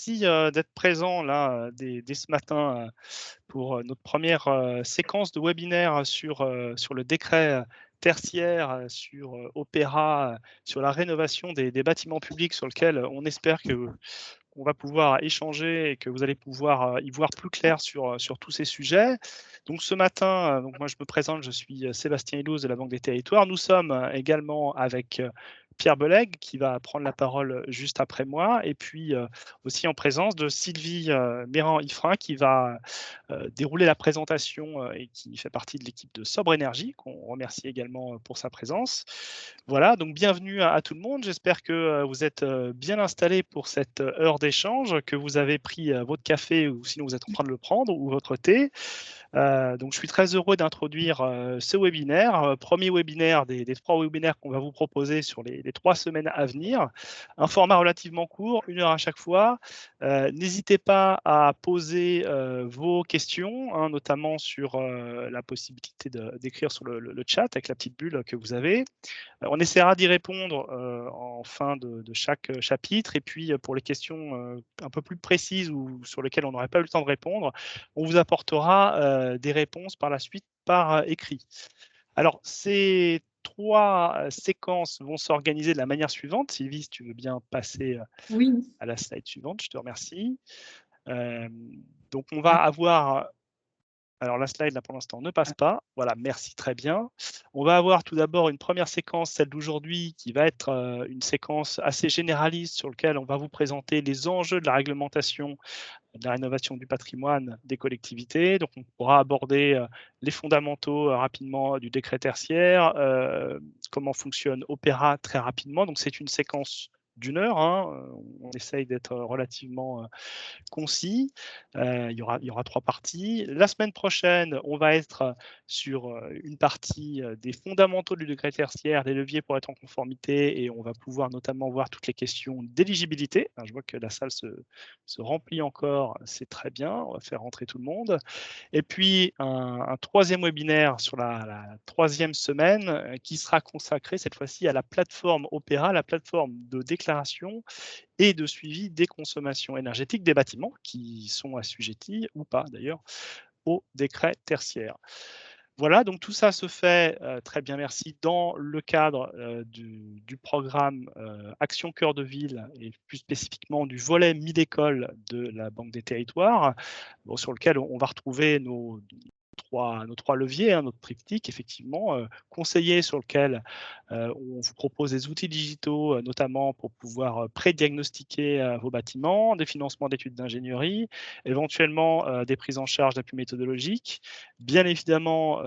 Merci d'être présent là dès ce matin pour notre première séquence de webinaire sur le décret tertiaire, sur Opéra, sur la rénovation des bâtiments publics sur lequel on espère qu'on va pouvoir échanger et que vous allez pouvoir y voir plus clair sur tous ces sujets. Donc ce matin, donc moi je me présente, je suis Sébastien Illouz de la Banque des Territoires. Nous sommes également avec Pierre Beleg qui va prendre la parole juste après moi et puis aussi en présence de Sylvie Méran-Ifrin qui va dérouler la présentation et qui fait partie de l'équipe de Sobre Énergie, qu'on remercie également pour sa présence. Voilà, donc bienvenue à tout le monde. J'espère que vous êtes bien installés pour cette heure d'échange, que vous avez pris votre café ou sinon vous êtes en train de le prendre ou votre thé. Donc, je suis très heureux d'introduire ce webinaire, premier webinaire des 3 webinaires qu'on va vous proposer sur les 3 semaines à venir. Un format relativement court, 1 heure à chaque fois. N'hésitez pas à poser vos questions, hein, notamment sur la possibilité d'écrire sur le chat avec la petite bulle que vous avez. On essaiera d'y répondre en fin de chaque chapitre. Et puis, pour les questions un peu plus précises ou sur lesquelles on n'aurait pas eu le temps de répondre, on vous apportera des réponses par la suite par écrit. Alors, ces 3 séquences vont s'organiser de la manière suivante. Sylvie, si tu veux bien passer Oui. à la slide suivante, je te remercie. Donc, on va avoir... Alors la slide là pour l'instant ne passe pas. Voilà, merci, très bien. On va avoir tout d'abord une première séquence, celle d'aujourd'hui, qui va être une séquence assez généraliste sur laquelle on va vous présenter les enjeux de la réglementation de la rénovation du patrimoine des collectivités. Donc on pourra aborder les fondamentaux rapidement du décret tertiaire, comment fonctionne Opéra très rapidement. Donc c'est une séquence d'1 heure, hein. On essaye d'être relativement concis. Il y aura 3 parties. La semaine prochaine, on va être sur une partie des fondamentaux du décret tertiaire, des leviers pour être en conformité, et on va pouvoir notamment voir toutes les questions d'éligibilité. Je vois que la salle se remplit encore, c'est très bien, on va faire rentrer tout le monde. Et puis un troisième webinaire sur la troisième semaine qui sera consacré cette fois-ci à la plateforme Opéra, la plateforme de déclaration et de suivi des consommations énergétiques des bâtiments qui sont assujettis ou pas d'ailleurs au décret tertiaire. Voilà, donc tout ça se fait très bien, merci, dans le cadre du programme Action Cœur de Ville et plus spécifiquement du volet Mid-École de la Banque des Territoires, bon, sur lequel on va retrouver nos 3 leviers, hein, notre triptyque, effectivement, conseiller sur lequel on vous propose des outils digitaux, notamment pour pouvoir pré-diagnostiquer vos bâtiments, des financements d'études d'ingénierie, éventuellement des prises en charge d'appui méthodologique, bien évidemment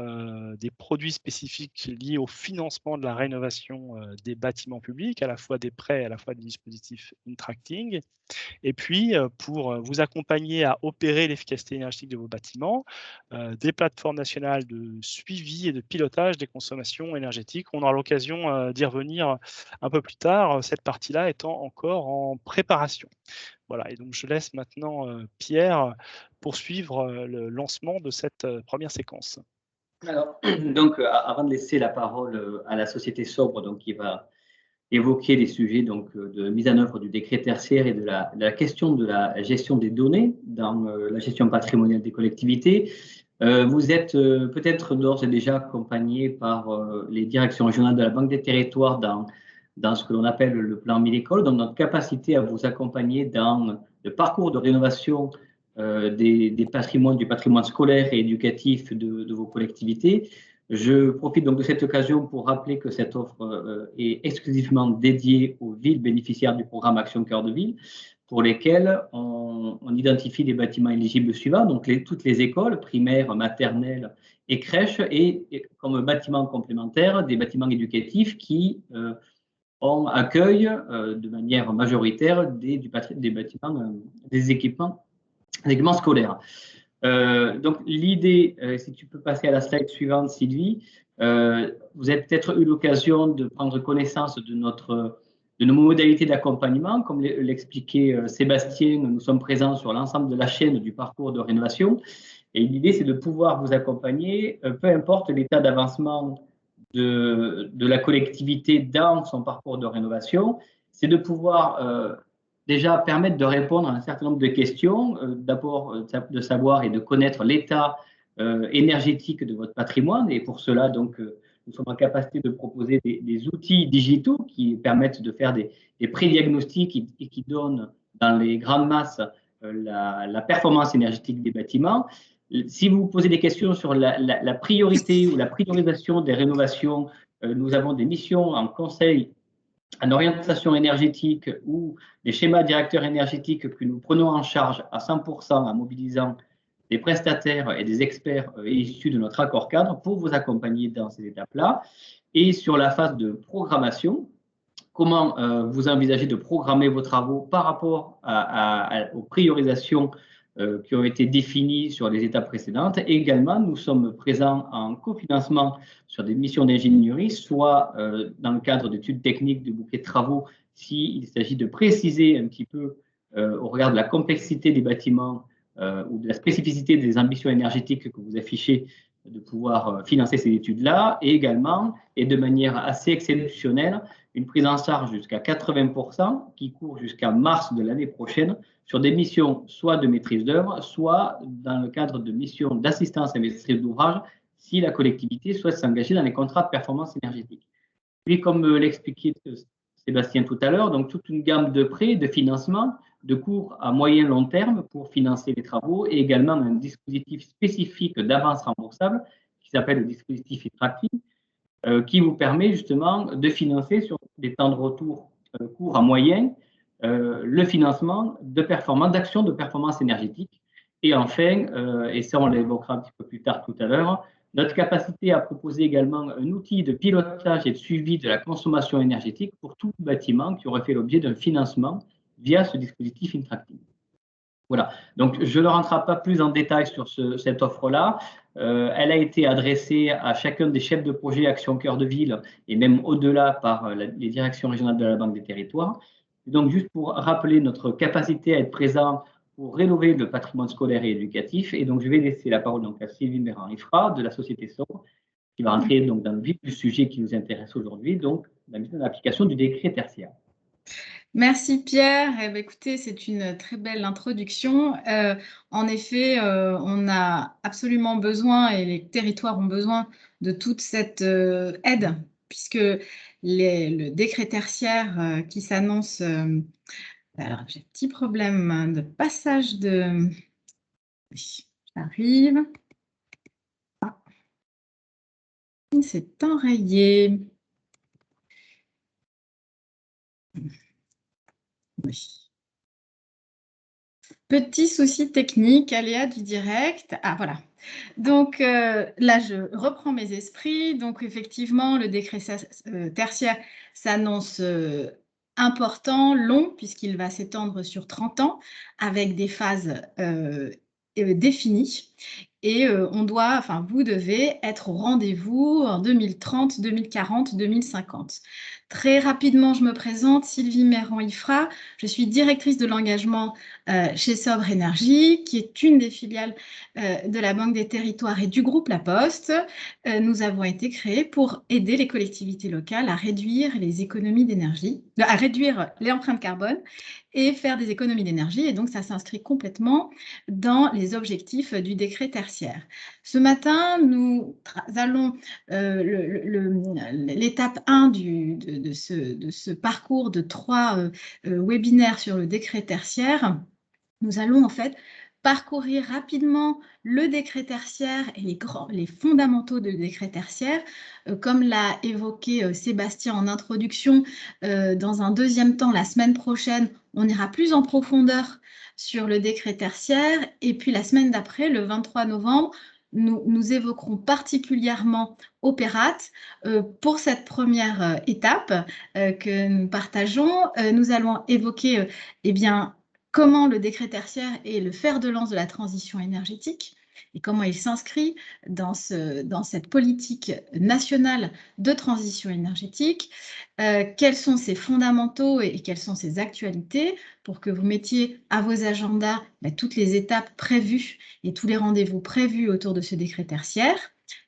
des produits spécifiques liés au financement de la rénovation des bâtiments publics, à la fois des prêts, à la fois des dispositifs Intracting. Et puis, pour vous accompagner à opérer l'efficacité énergétique de vos bâtiments, des plateformes nationales de suivi et de pilotage des consommations énergétiques. On aura l'occasion d'y revenir un peu plus tard, cette partie-là étant encore en préparation. Voilà, et donc je laisse maintenant Pierre poursuivre le lancement de cette première séquence. Alors, donc, avant de laisser la parole à la société Sobre, donc, qui va évoquer les sujets donc, de mise en œuvre du décret tertiaire et de la question de la gestion des données dans la gestion patrimoniale des collectivités. Vous êtes peut-être d'ores et déjà accompagné par les directions régionales de la Banque des Territoires dans ce que l'on appelle le plan Mille-Écoles, donc notre capacité à vous accompagner dans le parcours de rénovation des patrimoines, du patrimoine scolaire et éducatif de vos collectivités. Je profite donc de cette occasion pour rappeler que cette offre est exclusivement dédiée aux villes bénéficiaires du programme Action Cœur de Ville, pour lesquelles on identifie les bâtiments éligibles suivants, donc toutes les écoles primaires, maternelles et crèches, et comme bâtiments complémentaires, des bâtiments éducatifs qui accueillent de manière majoritaire des bâtiments, des équipements scolaires. Donc, l'idée, si tu peux passer à la slide suivante, Sylvie, vous avez peut-être eu l'occasion de prendre connaissance de nos modalités d'accompagnement. Comme l'expliquait Sébastien, nous sommes présents sur l'ensemble de la chaîne du parcours de rénovation. Et l'idée, c'est de pouvoir vous accompagner, peu importe l'état d'avancement de la collectivité dans son parcours de rénovation, c'est de pouvoir déjà permettre de répondre à un certain nombre de questions. D'abord, de savoir et de connaître l'état énergétique de votre patrimoine. Et pour cela, donc, nous sommes en capacité de proposer des outils digitaux qui permettent de faire des pré-diagnostics et qui donnent dans les grandes masses la performance énergétique des bâtiments. Si vous posez des questions sur la priorité ou la priorisation des rénovations, nous avons des missions en conseil en orientation énergétique ou des schémas directeurs énergétiques que nous prenons en charge à 100% en mobilisant des prestataires et des experts issus de notre accord cadre pour vous accompagner dans ces étapes-là. Et sur la phase de programmation, comment vous envisagez de programmer vos travaux par rapport aux priorisations qui ont été définies sur les étapes précédentes. Et également, nous sommes présents en cofinancement sur des missions d'ingénierie, soit dans le cadre d'études techniques de bouquets de travaux, s'il s'agit de préciser un petit peu au regard de la complexité des bâtiments ou de la spécificité des ambitions énergétiques que vous affichez, de pouvoir financer ces études-là, et également, et de manière assez exceptionnelle, une prise en charge jusqu'à 80% qui court jusqu'à mars de l'année prochaine sur des missions soit de maîtrise d'œuvre, soit dans le cadre de missions d'assistance à maîtrise d'ouvrage si la collectivité souhaite s'engager dans les contrats de performance énergétique. Puis, comme l'expliquait Sébastien tout à l'heure, donc toute une gamme de prêts, de financement, de court à moyen long terme pour financer les travaux et également un dispositif spécifique d'avance remboursable qui s'appelle le dispositif ITRACTI, qui vous permet justement de financer sur des temps de retour court à moyen le financement d'actions de performance énergétique. Et enfin, et ça on l'évoquera un petit peu plus tard tout à l'heure, notre capacité à proposer également un outil de pilotage et de suivi de la consommation énergétique pour tout bâtiment qui aurait fait l'objet d'un financement via ce dispositif Intractive. Voilà, donc je ne rentre pas plus en détail sur cette offre-là. Elle a été adressée à chacun des chefs de projet Action Cœur de Ville et même au-delà par les directions régionales de la Banque des Territoires. Donc, juste pour rappeler notre capacité à être présent pour rénover le patrimoine scolaire et éducatif. Et donc, je vais laisser la parole donc, à Sylvie Méran-Ifra de la Société Sobre, qui va rentrer donc, dans le vif du sujet qui nous intéresse aujourd'hui, donc la mise en application du décret tertiaire. Merci Pierre. Eh bien, écoutez, c'est une très belle introduction. En effet, on a absolument besoin et les territoires ont besoin de toute cette aide puisque le décret tertiaire qui s'annonce... alors, j'ai un petit problème de passage de... Oui, j'arrive. Ah. C'est enrayé. Oui. Petit souci technique, aléa du direct. Ah, voilà. Donc, là, je reprends mes esprits. Donc, effectivement, le décret tertiaire s'annonce important, long, puisqu'il va s'étendre sur 30 ans, avec des phases définies. Et on doit, enfin, vous devez être au rendez-vous en 2030, 2040, 2050. Très rapidement, je me présente, Sylvie Méran-Ifra. Je suis directrice de l'engagement chez Sobre Énergie, qui est une des filiales de la Banque des Territoires et du groupe La Poste. Nous avons été créés pour aider les collectivités locales à réduire les économies d'énergie, à réduire les empreintes carbone et faire des économies d'énergie. Et donc, ça s'inscrit complètement dans les objectifs du décret tertiaire. Ce matin, nous allons l'étape 1 de ce parcours de 3 webinaires sur le décret tertiaire. Nous allons en fait parcourir rapidement le décret tertiaire et les fondamentaux du décret tertiaire. Comme l'a évoqué Sébastien en introduction, dans un deuxième temps, la semaine prochaine, on ira plus en profondeur sur le décret tertiaire. Et puis la semaine d'après, le 23 novembre, nous évoquerons particulièrement Opérat. Pour cette première étape que nous partageons, nous allons évoquer comment le décret tertiaire est le fer de lance de la transition énergétique et comment il s'inscrit dans cette politique nationale de transition énergétique. Quels sont ses fondamentaux et quelles sont ses actualités pour que vous mettiez à vos agendas toutes les étapes prévues et tous les rendez-vous prévus autour de ce décret tertiaire.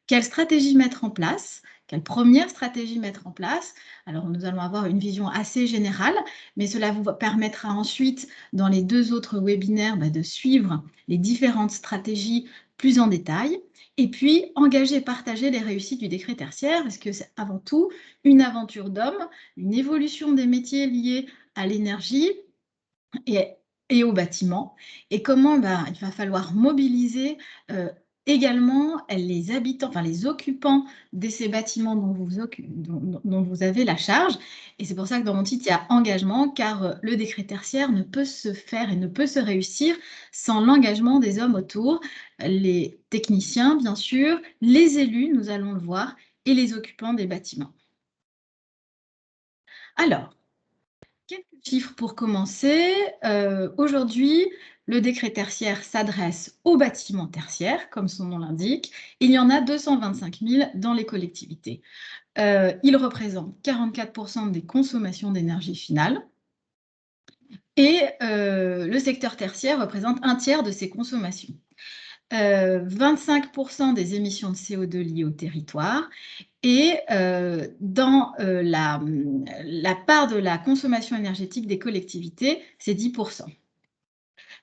Quelle stratégie mettre en place quelle première stratégie mettre en place. Alors, nous allons avoir une vision assez générale, mais cela vous permettra ensuite, dans les 2 autres webinaires, de suivre les différentes stratégies plus en détail. Et puis, engager et partager les réussites du décret tertiaire, parce que c'est avant tout une aventure d'homme, une évolution des métiers liés à l'énergie et au bâtiment, et comment il va falloir mobiliser également les habitants, enfin les occupants de ces bâtiments dont vous avez la charge. Et c'est pour ça que dans mon titre, il y a engagement, car le décret tertiaire ne peut se faire et ne peut se réussir sans l'engagement des hommes autour, les techniciens bien sûr, les élus, nous allons le voir, et les occupants des bâtiments. Alors, quelques chiffres pour commencer. Aujourd'hui, le décret tertiaire s'adresse aux bâtiments tertiaires, comme son nom l'indique. Il y en a 225 000 dans les collectivités. Il représente 44% des consommations d'énergie finale. Et le secteur tertiaire représente 1/3 de ces consommations. 25% des émissions de CO2 liées au territoire. Et dans la part de la consommation énergétique des collectivités, c'est 10%.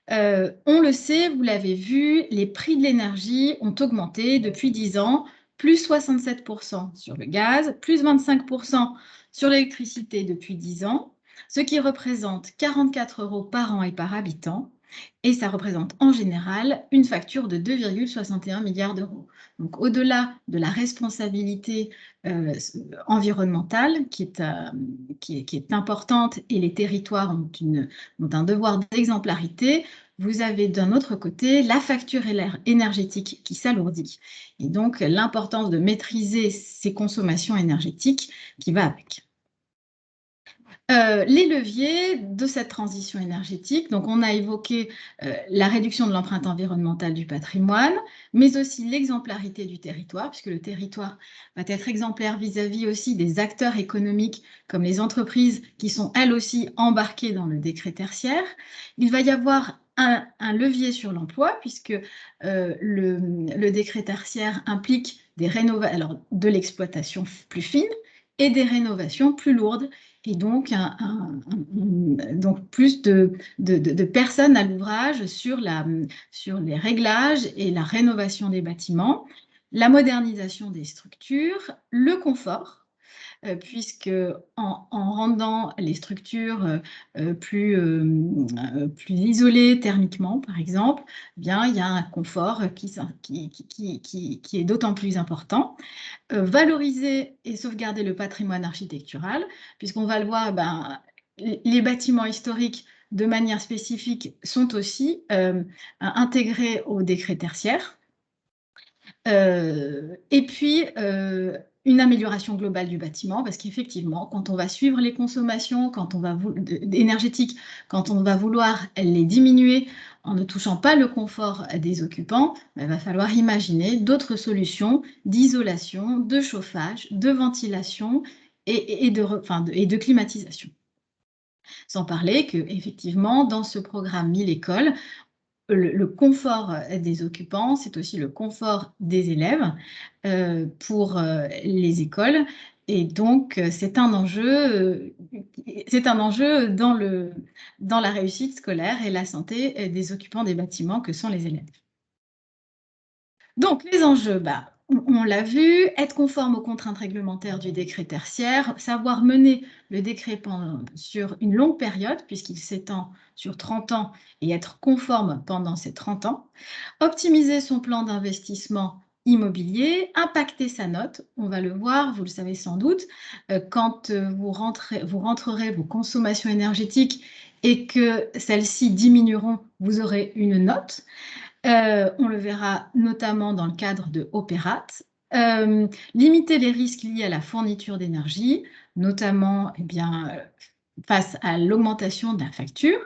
On le sait, vous l'avez vu, les prix de l'énergie ont augmenté depuis 10 ans, plus 67% sur le gaz, plus 25% sur l'électricité depuis 10 ans, ce qui représente 44 € par an et par habitant. Et ça représente en général une facture de 2,61 milliards d'euros. Donc au-delà de la responsabilité environnementale qui est importante, et les territoires ont un devoir d'exemplarité, vous avez d'un autre côté la facture énergétique qui s'alourdit. Et donc l'importance de maîtriser ces consommations énergétiques qui va avec. Les leviers de cette transition énergétique, donc on a évoqué la réduction de l'empreinte environnementale du patrimoine, mais aussi l'exemplarité du territoire, puisque le territoire va être exemplaire vis-à-vis aussi des acteurs économiques, comme les entreprises qui sont elles aussi embarquées dans le décret tertiaire. Il va y avoir un levier sur l'emploi, puisque le décret tertiaire implique de l'exploitation plus fine et des rénovations plus lourdes, et donc, donc plus de personnes à l'ouvrage sur les réglages et la rénovation des bâtiments, la modernisation des structures, le confort, puisque en rendant les structures plus isolées thermiquement, par exemple, bien, il y a un confort qui est d'autant plus important. Valoriser et sauvegarder le patrimoine architectural, puisqu'on va le voir, les bâtiments historiques, de manière spécifique, sont aussi intégrés au décret tertiaire. Et puis, une amélioration globale du bâtiment, parce qu'effectivement, quand on va suivre les consommations énergétiques, quand on va vouloir les diminuer en ne touchant pas le confort des occupants, il va falloir imaginer d'autres solutions d'isolation, de chauffage, de ventilation et de climatisation. Sans parler qu'effectivement, dans ce programme 1000 écoles, le confort des occupants, c'est aussi le confort des élèves pour les écoles. Et donc, c'est un enjeu dans la réussite scolaire et la santé des occupants des bâtiments que sont les élèves. Donc, les enjeux, on l'a vu, être conforme aux contraintes réglementaires du décret tertiaire, savoir mener le décret sur une longue période, puisqu'il s'étend sur 30 ans, et être conforme pendant ces 30 ans, optimiser son plan d'investissement immobilier, impacter sa note, on va le voir, vous le savez sans doute, quand vous rentrerez vos consommations énergétiques et que celles-ci diminueront, vous aurez une note. On le verra notamment dans le cadre de Opérate. Limiter les risques liés à la fourniture d'énergie, notamment face à l'augmentation de la facture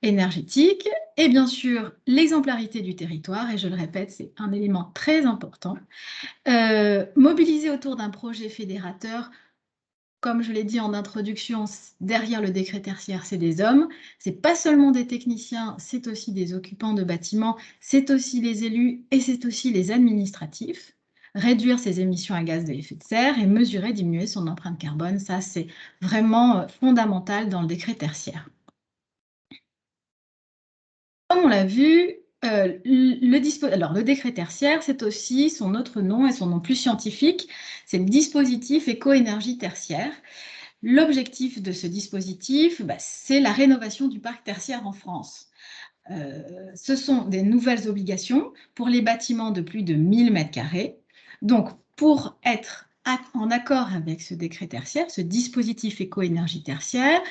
énergétique, et bien sûr l'exemplarité du territoire, et je le répète, c'est un élément très important. Mobiliser autour d'un projet fédérateur. Comme je l'ai dit en introduction, derrière le décret tertiaire, c'est des hommes. Ce n'est pas seulement des techniciens, c'est aussi des occupants de bâtiments, c'est aussi les élus et c'est aussi les administratifs. réduire ses émissions à gaz de effet de serre et mesurer, diminuer son empreinte carbone. Ça, c'est vraiment fondamental dans le décret tertiaire. Comme on l'a vu, le décret tertiaire, c'est aussi son autre nom et son nom plus scientifique, c'est le dispositif éco-énergie tertiaire. L'objectif de ce dispositif, c'est la rénovation du parc tertiaire en France. Ce sont des nouvelles obligations pour les bâtiments de plus de 1000 m². Donc, pour être en accord avec ce décret tertiaire, ce dispositif éco-énergie tertiaire,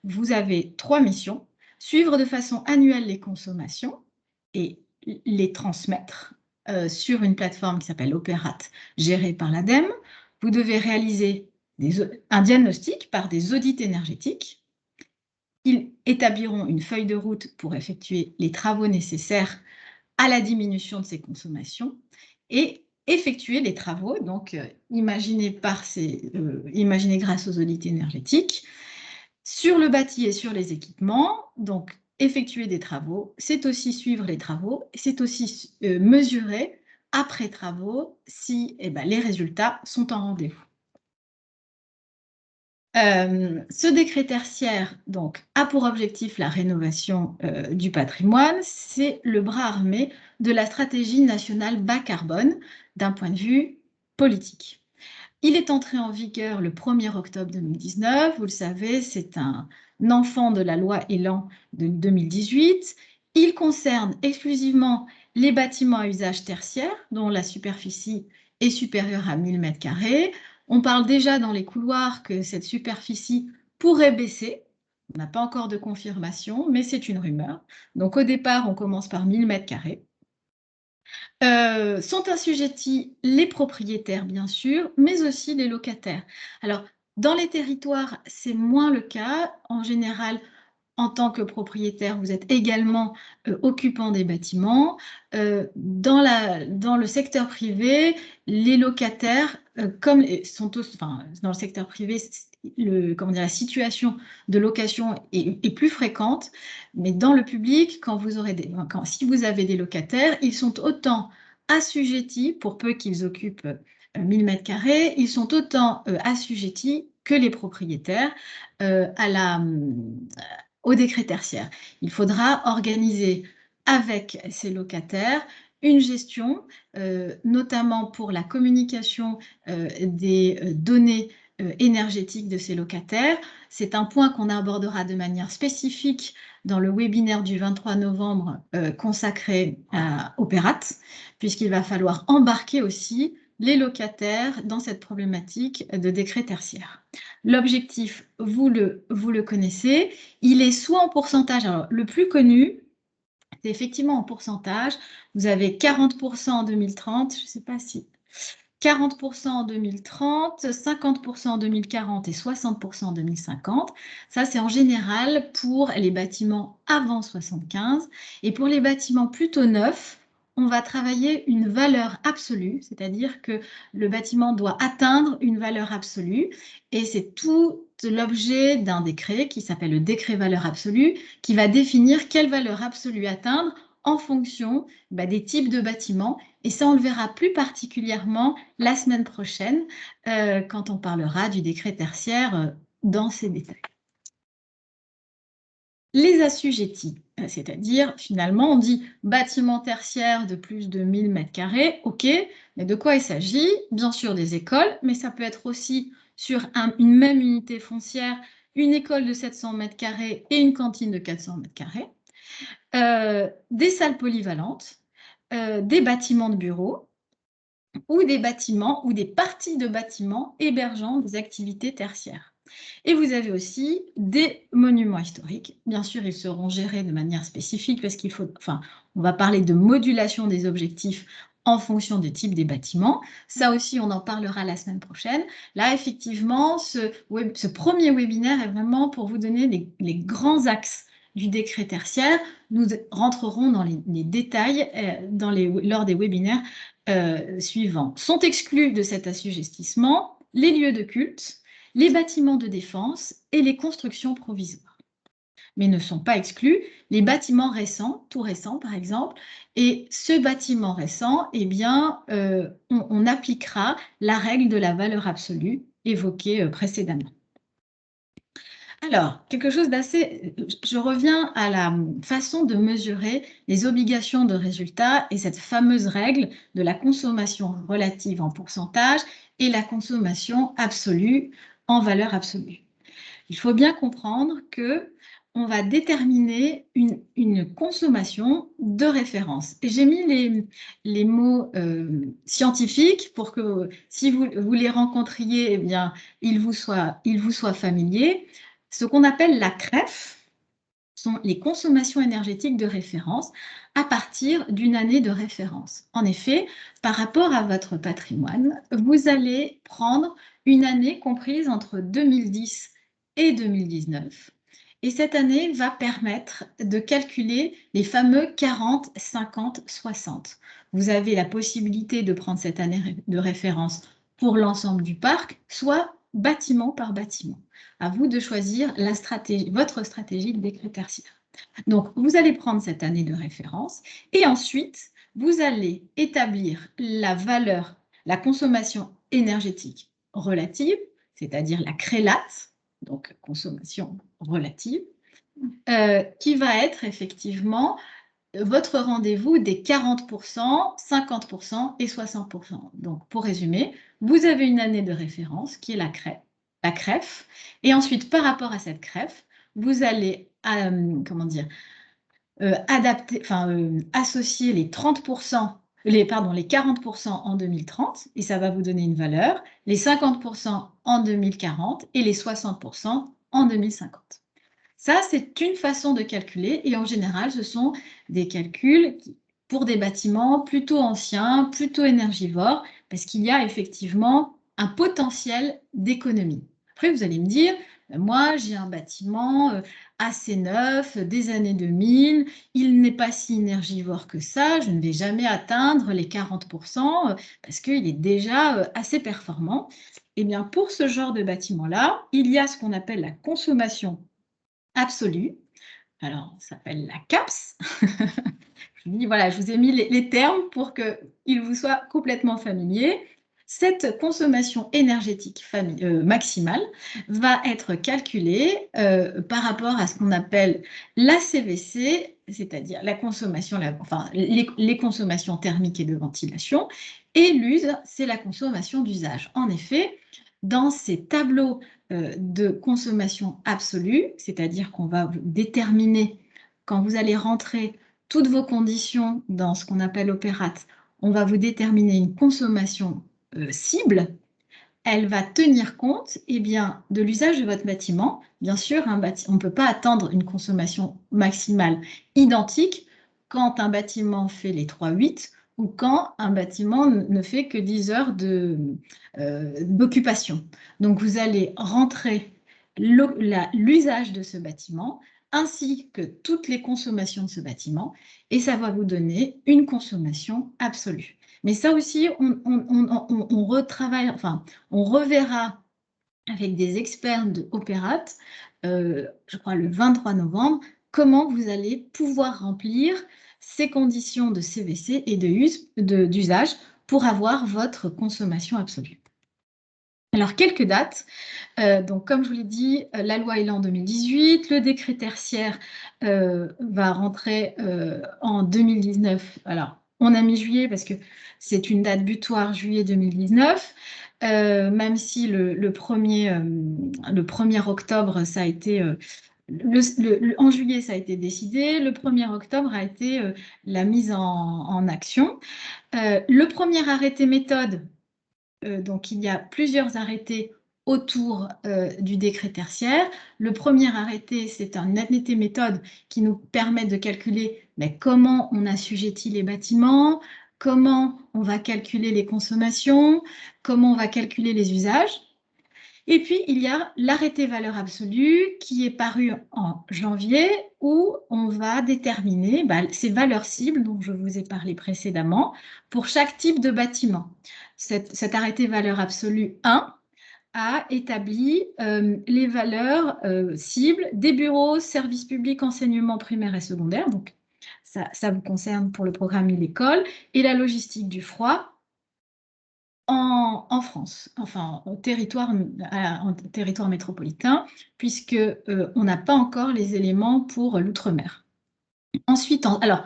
vous avez 3 missions. Suivre de façon annuelle les consommations et les transmettre sur une plateforme qui s'appelle Opérat, gérée par l'ADEME. Vous devez réaliser un diagnostic par des audits énergétiques. Ils établiront une feuille de route pour effectuer les travaux nécessaires à la diminution de ces consommations et effectuer les travaux, donc imaginés grâce aux audits énergétiques, sur le bâti et sur les équipements. Donc, effectuer des travaux, c'est aussi suivre les travaux, c'est aussi mesurer après travaux si les résultats sont en rendez-vous. Ce décret tertiaire donc, a pour objectif la rénovation du patrimoine. C'est le bras armé de la stratégie nationale bas carbone d'un point de vue politique. Il est entré en vigueur le 1er octobre 2019. Vous le savez, c'est un enfant de la loi Elan de 2018. Il concerne exclusivement les bâtiments à usage tertiaire dont la superficie est supérieure à 1000 m². On parle déjà dans les couloirs que cette superficie pourrait baisser. On n'a pas encore de confirmation, mais c'est une rumeur. Donc au départ, on commence par 1000 m². Sont assujettis les propriétaires, bien sûr, mais aussi les locataires. Alors, dans les territoires, c'est moins le cas. En général, en tant que propriétaire, vous êtes également occupant des bâtiments. Dans le secteur privé, les locataires, dans le secteur privé, la situation de location est plus fréquente, mais dans le public, si vous avez des locataires, ils sont autant assujettis, pour peu qu'ils occupent 1000 m², ils sont autant assujettis que les propriétaires au décret tertiaire. Il faudra organiser avec ces locataires une gestion, notamment pour la communication des données énergétiques de ces locataires. C'est un point qu'on abordera de manière spécifique dans le webinaire du 23 novembre consacré à Opérat, puisqu'il va falloir embarquer aussi les locataires dans cette problématique de décret tertiaire. L'objectif, vous le connaissez, il est soit en pourcentage, alors le plus connu, c'est effectivement en pourcentage, vous avez 40% en 2030, je ne sais pas si... 40% en 2030, 50% en 2040 et 60% en 2050. Ça, c'est en général pour les bâtiments avant 75. Et pour les bâtiments plutôt neufs, on va travailler une valeur absolue, c'est-à-dire que le bâtiment doit atteindre une valeur absolue. Et c'est tout l'objet d'un décret qui s'appelle le décret valeur absolue, qui va définir quelle valeur absolue atteindre en fonction des types de bâtiments. Et ça, on le verra plus particulièrement la semaine prochaine, quand on parlera du décret tertiaire dans ses détails. Les assujettis, c'est-à-dire, finalement, on dit bâtiment tertiaire de plus de 1000 m², ok, mais de quoi il s'agit? Bien sûr des écoles, mais ça peut être aussi sur une même unité foncière, une école de 700 m² et une cantine de 400 m², des salles polyvalentes, des bâtiments de bureaux, ou des bâtiments ou des parties de bâtiments hébergeant des activités tertiaires. Et vous avez aussi des monuments historiques. Bien sûr, ils seront gérés de manière spécifique parce on va parler de modulation des objectifs en fonction du type des bâtiments. Ça aussi, on en parlera la semaine prochaine. Là, effectivement, ce premier webinaire est vraiment pour vous donner les grands axes du décret tertiaire. Nous rentrerons dans les détails lors des webinaires suivants. Sont exclus de cet assujettissement les lieux de culte, les bâtiments de défense et les constructions provisoires. mais ne sont pas exclus les bâtiments récents, tout récents par exemple. Et ce bâtiment récent, eh bien, on appliquera la règle de la valeur absolue évoquée précédemment. Alors, quelque chose d'assez... Je reviens à la façon de mesurer les obligations de résultat et cette fameuse règle de la consommation relative en pourcentage et la consommation absolue en valeur absolue. Il faut bien comprendre qu'on va déterminer une consommation de référence. Et j'ai mis les mots scientifiques pour que si vous les rencontriez, eh bien, ils vous soient familiers. Ce qu'on appelle la CREF sont les consommations énergétiques de référence à partir d'une année de référence. En effet, par rapport à votre patrimoine, vous allez prendre une année comprise entre 2010 et 2019. Et cette année va permettre de calculer les fameux 40, 50, 60. Vous avez la possibilité de prendre cette année de référence pour l'ensemble du parc, soit bâtiment par bâtiment. À vous de choisir votre stratégie de décret tertiaire. Donc, vous allez prendre cette année de référence et ensuite, vous allez établir la valeur, la consommation énergétique relative, c'est-à-dire la CRELAT, donc consommation relative, qui va être effectivement votre rendez-vous des 40%, 50% et 60%. Donc, pour résumer, vous avez une année de référence qui est la CREF, et ensuite, par rapport à cette CREF, vous allez associer les 30%, les 40% en 2030, et ça va vous donner une valeur, les 50% en 2040 et les 60% en 2050. Ça, c'est une façon de calculer et en général, ce sont des calculs pour des bâtiments plutôt anciens, plutôt énergivores, parce qu'il y a effectivement un potentiel d'économie. Après, vous allez me dire, moi, j'ai un bâtiment assez neuf, des années 2000, il n'est pas si énergivore que ça, je ne vais jamais atteindre les 40% parce qu'il est déjà assez performant. Eh bien, pour ce genre de bâtiment-là, il y a ce qu'on appelle la consommation absolue. Alors, ça s'appelle la CAPS. Voilà, je vous ai mis les termes pour qu'ils vous soient complètement familiers. Cette consommation énergétique maximale va être calculée par rapport à ce qu'on appelle la CVC, c'est-à-dire la consommation, les consommations thermiques et de ventilation, et l'use, c'est la consommation d'usage. En effet, dans ces tableaux de consommation absolue, c'est-à-dire qu'on va déterminer, quand vous allez rentrer toutes vos conditions dans ce qu'on appelle opérate, on va vous déterminer une consommation cible. Elle va tenir compte de l'usage de votre bâtiment. Bien sûr, on ne peut pas attendre une consommation maximale identique quand un bâtiment fait les 3-8 ou quand un bâtiment ne fait que 10 heures d'occupation. Donc, vous allez rentrer l'usage de ce bâtiment ainsi que toutes les consommations de ce bâtiment et ça va vous donner une consommation absolue. Mais ça aussi, on retravaille, on reverra avec des experts de Opérate, je crois le 23 novembre, comment vous allez pouvoir remplir ces conditions de CVC et d'usage pour avoir votre consommation absolue. Alors, quelques dates. Donc, comme je vous l'ai dit, la loi est là en 2018, le décret tertiaire va rentrer en 2019. Alors, on a mis juillet parce que c'est une date butoir, juillet 2019, même si le 1er octobre, ça a été... en juillet, ça a été décidé. Le 1er octobre a été la mise en action. Le premier arrêté méthode, donc il y a plusieurs arrêtés autour du décret tertiaire. Le premier arrêté, c'est un arrêté méthode qui nous permet de calculer comment on assujettit les bâtiments, comment on va calculer les consommations, comment on va calculer les usages. Et puis, il y a l'arrêté valeur absolue qui est paru en janvier où on va déterminer ces valeurs cibles dont je vous ai parlé précédemment pour chaque type de bâtiment. Cet arrêté valeur absolue 1 a établi les valeurs cibles des bureaux, services publics, enseignement primaire et secondaire. Donc, ça vous concerne pour le programme e-école et la logistique du froid en France, enfin en territoire métropolitain, puisque on n'a pas encore les éléments pour l'outre-mer. Ensuite, alors,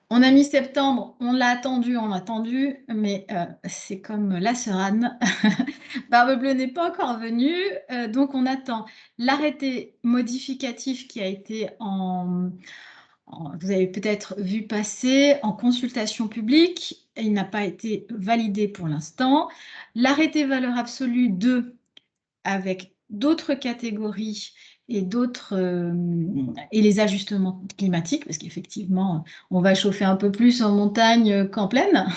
on a mis septembre, on l'a attendu, mais c'est comme la sœur Anne. Barbe Bleue n'est pas encore venue, donc on attend l'arrêté modificatif qui a été vous avez peut-être vu passer en consultation publique. Il n'a pas été validé pour l'instant. L'arrêté valeur absolue 2 avec d'autres catégories et les ajustements climatiques, parce qu'effectivement, on va chauffer un peu plus en montagne qu'en plaine.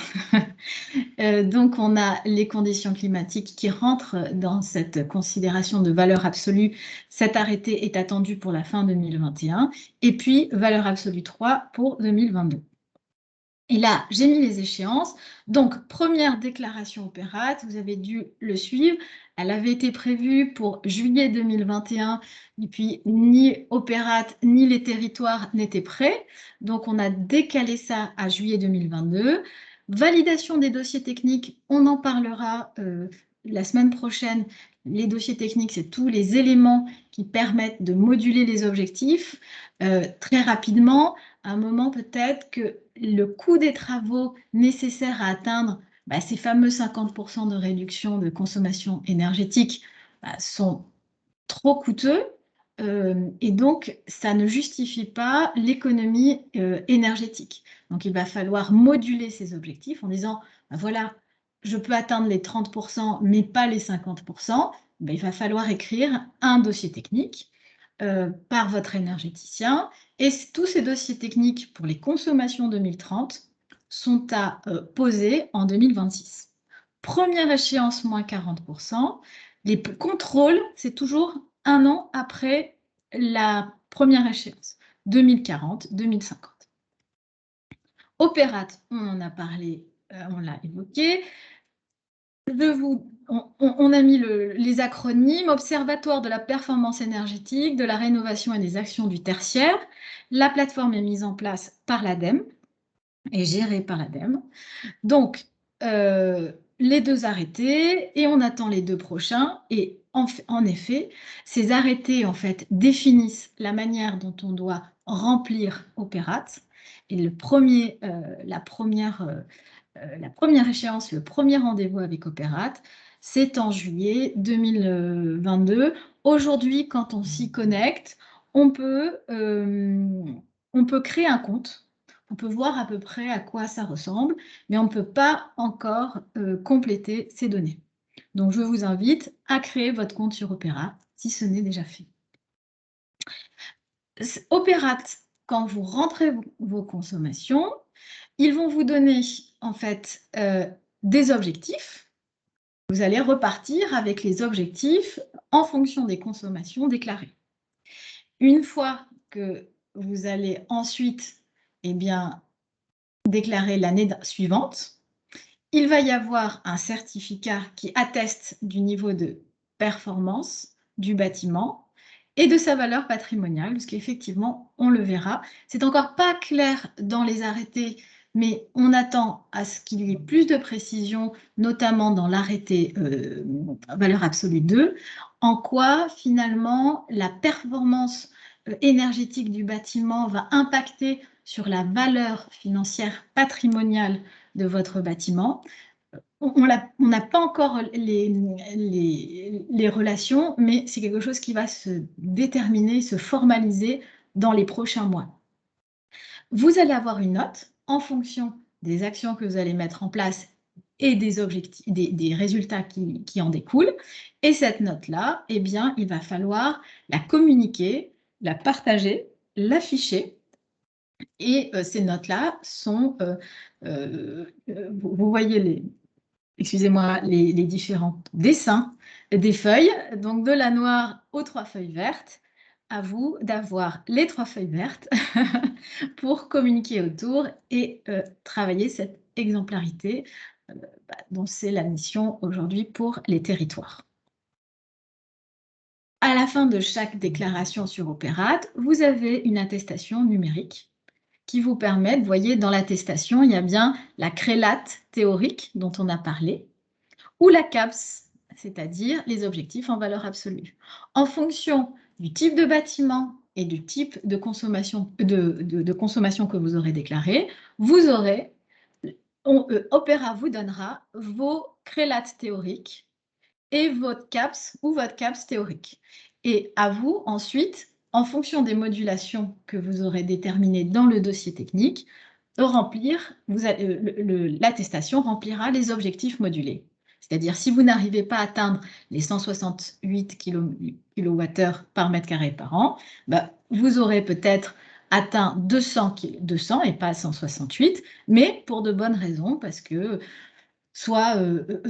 Donc, on a les conditions climatiques qui rentrent dans cette considération de valeur absolue. Cet arrêté est attendu pour la fin 2021. Et puis, valeur absolue 3 pour 2022. Et là, j'ai mis les échéances. Donc, première déclaration opérate, vous avez dû le suivre. Elle avait été prévue pour juillet 2021, et puis ni opérate ni les territoires n'étaient prêts. Donc, on a décalé ça à juillet 2022. Validation des dossiers techniques, on en parlera la semaine prochaine. Les dossiers techniques, c'est tous les éléments qui permettent de moduler les objectifs très rapidement. À un moment peut-être que le coût des travaux nécessaires à atteindre ces fameux 50% de réduction de consommation énergétique sont trop coûteux et donc ça ne justifie pas l'économie énergétique. Donc il va falloir moduler ces objectifs en disant voilà, je peux atteindre les 30% mais pas les 50%. Il va falloir écrire un dossier technique par votre énergéticien. Et tous ces dossiers techniques pour les consommations 2030 sont à poser en 2026. Première échéance, moins 40%. Les contrôles, c'est toujours un an après la première échéance, 2040, 2050. Opérate, on en a parlé, on l'a évoqué. On a mis les acronymes: Observatoire de la performance énergétique, de la rénovation et des actions du tertiaire. La plateforme est mise en place par l'ADEME et gérée par l'ADEME. Donc, les 2 arrêtés, et on attend les 2 prochains. Et en effet, ces arrêtés en fait définissent la manière dont on doit remplir Opérate. Et la première échéance, le premier rendez-vous avec Opérate, c'est en juillet 2022. Aujourd'hui, quand on s'y connecte, on peut créer un compte. On peut voir à peu près à quoi ça ressemble, mais on ne peut pas encore compléter ces données. Donc, je vous invite à créer votre compte sur Opérate, si ce n'est déjà fait. Opérate, quand vous rentrez vos consommations, ils vont vous donner en fait des objectifs. Vous allez repartir avec les objectifs en fonction des consommations déclarées. Une fois que vous allez ensuite déclarer l'année suivante, il va y avoir un certificat qui atteste du niveau de performance du bâtiment et de sa valeur patrimoniale, parce qu'effectivement, on le verra. C'est encore pas clair dans les arrêtés, mais on attend à ce qu'il y ait plus de précision, notamment dans l'arrêté valeur absolue 2, en quoi finalement la performance énergétique du bâtiment va impacter sur la valeur financière patrimoniale de votre bâtiment. On n'a pas encore les relations, mais c'est quelque chose qui va se déterminer, se formaliser dans les prochains mois. Vous allez avoir une note en fonction des actions que vous allez mettre en place et des objectifs, des résultats qui en découlent. Et cette note-là, il va falloir la communiquer, la partager, l'afficher. Et ces notes-là sont, vous voyez excusez-moi, les différents dessins des feuilles, donc de la noire aux 3 feuilles vertes. À vous d'avoir les 3 feuilles vertes pour communiquer autour et travailler cette exemplarité dont c'est la mission aujourd'hui pour les territoires. à la fin de chaque déclaration sur Opérate, vous avez une attestation numérique qui vous permet, vous voyez, dans l'attestation, il y a bien la crélate théorique dont on a parlé, ou la CAPS, c'est-à-dire les objectifs en valeur absolue. En fonction du type de bâtiment et du type de consommation, consommation que vous aurez déclaré, vous aurez, Opéra vous donnera vos crélates théoriques et votre CAPS ou votre CAPS théorique. Et à vous, ensuite, en fonction des modulations que vous aurez déterminées dans le dossier technique, remplir, l'attestation remplira les objectifs modulés. C'est-à-dire, si vous n'arrivez pas à atteindre les 168 kWh par mètre carré par an, vous aurez peut-être atteint 200 et pas 168, mais pour de bonnes raisons, parce que soit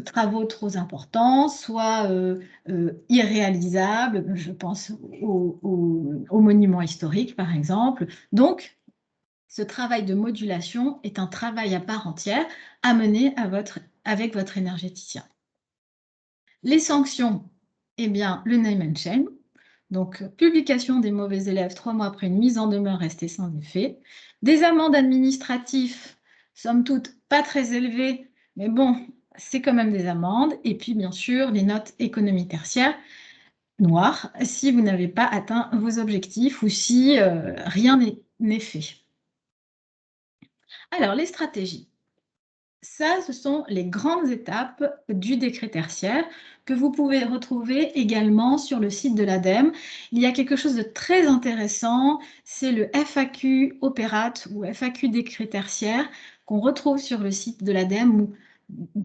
travaux trop importants, soit irréalisables, je pense aux monuments historiques par exemple. Donc, ce travail de modulation est un travail à part entière à mener avec votre énergéticien. Les sanctions, eh bien, le name and shame. Donc, publication des mauvais élèves 3 mois après une mise en demeure restée sans effet. Des amendes administratives, somme toute, pas très élevées, mais bon, c'est quand même des amendes. Et puis, bien sûr, les notes économie tertiaire noires, si vous n'avez pas atteint vos objectifs ou si rien n'est fait. Alors, les stratégies. Ça, ce sont les grandes étapes du décret tertiaire que vous pouvez retrouver également sur le site de l'ADEME. Il y a quelque chose de très intéressant, c'est le FAQ Opérate ou FAQ décret tertiaire qu'on retrouve sur le site de l'ADEME où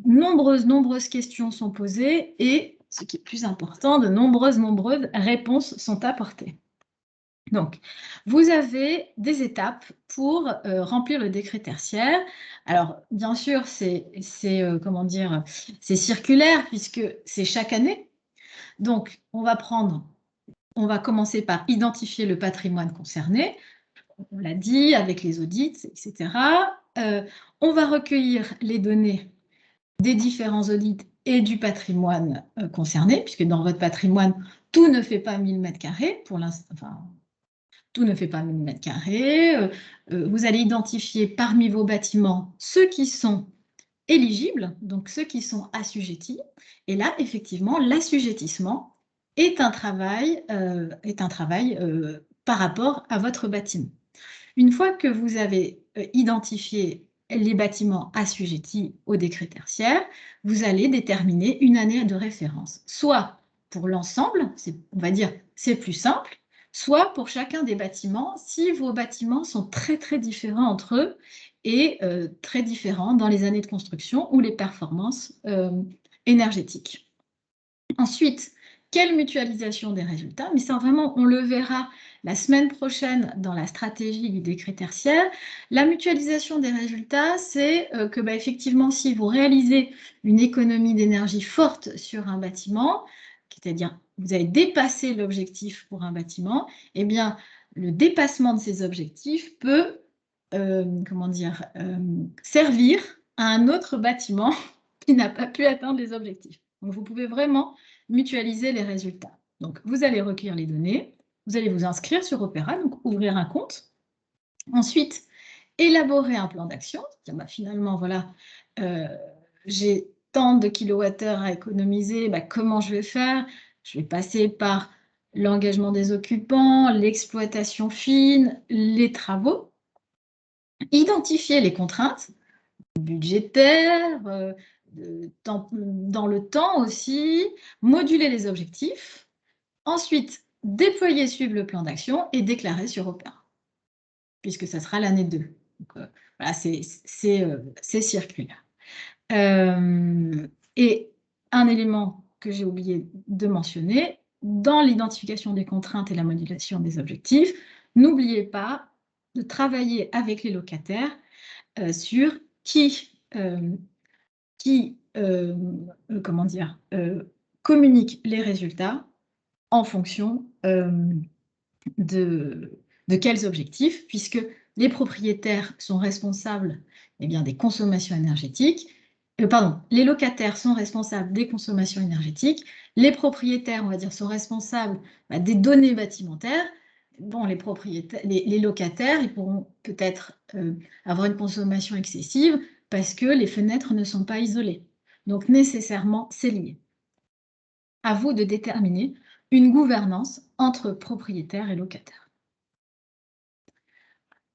nombreuses questions sont posées et, ce qui est plus important, de nombreuses réponses sont apportées. Donc, vous avez des étapes pour remplir le décret tertiaire. Alors, bien sûr, c'est circulaire puisque c'est chaque année. Donc, on va commencer par identifier le patrimoine concerné. On l'a dit, avec les audits, etc. On va recueillir les données des différents audits et du patrimoine concerné, puisque dans votre patrimoine, tout ne fait pas 1000 m², pour l'instant. Enfin, tout ne fait pas 1000 m². Vous allez identifier parmi vos bâtiments ceux qui sont éligibles, donc ceux qui sont assujettis. Et là, effectivement, l'assujettissement est un travail par rapport à votre bâtiment. Une fois que vous avez identifié les bâtiments assujettis au décret tertiaire, vous allez déterminer une année de référence. Soit pour l'ensemble, on va dire c'est plus simple, soit pour chacun des bâtiments, si vos bâtiments sont très différents entre eux et très différents dans les années de construction ou les performances énergétiques. Ensuite, quelle mutualisation des résultats? Mais ça, vraiment, on le verra la semaine prochaine dans la stratégie du décret tertiaire. La mutualisation des résultats, c'est que, effectivement, si vous réalisez une économie d'énergie forte sur un bâtiment, c'est-à-dire vous avez dépassé l'objectif pour un bâtiment, eh bien, le dépassement de ces objectifs peut servir à un autre bâtiment qui n'a pas pu atteindre les objectifs. Donc, vous pouvez vraiment mutualiser les résultats. Donc, vous allez recueillir les données, vous allez vous inscrire sur Opéra, donc ouvrir un compte. Ensuite, élaborer un plan d'action. Finalement, voilà, j'ai tant de kilowattheures à économiser, comment je vais faire? Je vais passer par l'engagement des occupants, l'exploitation fine, les travaux. Identifier les contraintes budgétaires, dans le temps aussi, moduler les objectifs, ensuite déployer, suivre le plan d'action et déclarer sur Opéra, puisque ça sera l'année 2. Donc, voilà, c'est circulaire. Et un élément que j'ai oublié de mentionner, dans l'identification des contraintes et la modulation des objectifs, n'oubliez pas de travailler avec les locataires sur qui communique les résultats en fonction de quels objectifs, puisque les propriétaires sont responsables des consommations énergétiques les locataires sont responsables des consommations énergétiques, les propriétaires, on va dire, sont responsables des données bâtimentaires. Bon, les locataires, ils pourront peut-être avoir une consommation excessive parce que les fenêtres ne sont pas isolées. Donc, nécessairement, c'est lié. À vous de déterminer une gouvernance entre propriétaires et locataires.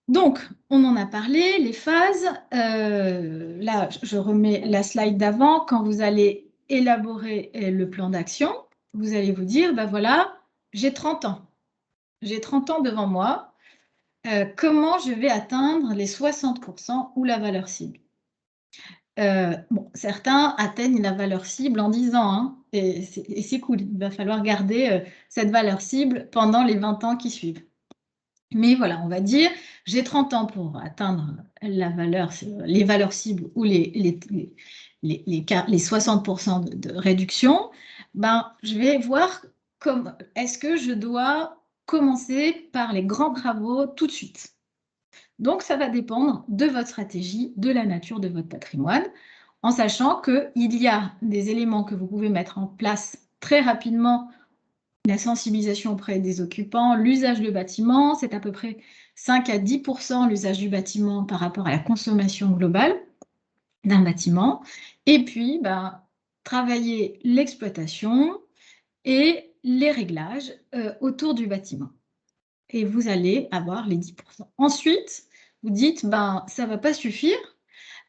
Donc, on en a parlé, les phases. Là, je remets la slide d'avant. Quand vous allez élaborer le plan d'action, vous allez vous dire, ben voilà, j'ai 30 ans. J'ai 30 ans devant moi. Comment je vais atteindre les 60% ou la valeur cible? Bon, certains atteignent la valeur cible en 10 ans, hein, et c'est cool. Il va falloir garder cette valeur cible pendant les 20 ans qui suivent. Mais voilà, on va dire, j'ai 30 ans pour atteindre les valeurs cibles ou les 60% de réduction. Ben, je vais voir est-ce que je dois commencer par les grands travaux tout de suite. Donc, ça va dépendre de votre stratégie, de la nature de votre patrimoine, en sachant qu'il y a des éléments que vous pouvez mettre en place très rapidement. La sensibilisation auprès des occupants, l'usage du bâtiment, c'est à peu près 5 à 10% l'usage du bâtiment par rapport à la consommation globale d'un bâtiment. Et puis, travailler l'exploitation et les réglages autour du bâtiment. Et vous allez avoir les 10%. Ensuite, vous dites, ça ne va pas suffire,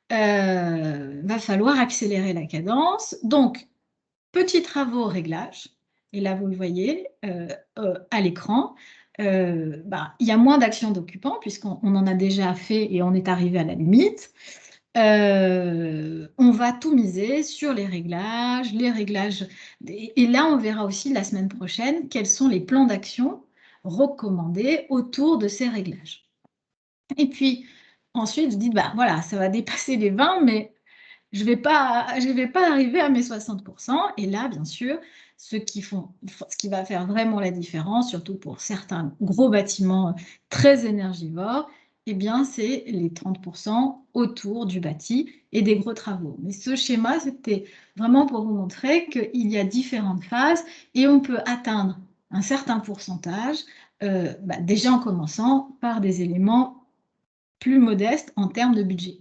va falloir accélérer la cadence. Donc, petits travaux réglage. Et là, vous le voyez à l'écran, il y a moins d'actions d'occupants puisqu'on en a déjà fait et on est arrivé à la limite. On va tout miser sur les réglages. Et là, on verra aussi la semaine prochaine quels sont les plans d'action recommandés autour de ces réglages. Et puis, ensuite, vous dites, voilà, ça va dépasser les 20, mais je ne vais pas arriver à mes 60%. Et là, bien sûr, ce qui va faire vraiment la différence, surtout pour certains gros bâtiments très énergivores, eh bien, c'est les 30% autour du bâti et des gros travaux. Mais ce schéma, c'était vraiment pour vous montrer qu'il y a différentes phases et on peut atteindre un certain pourcentage, déjà en commençant par des éléments plus modestes en termes de budget.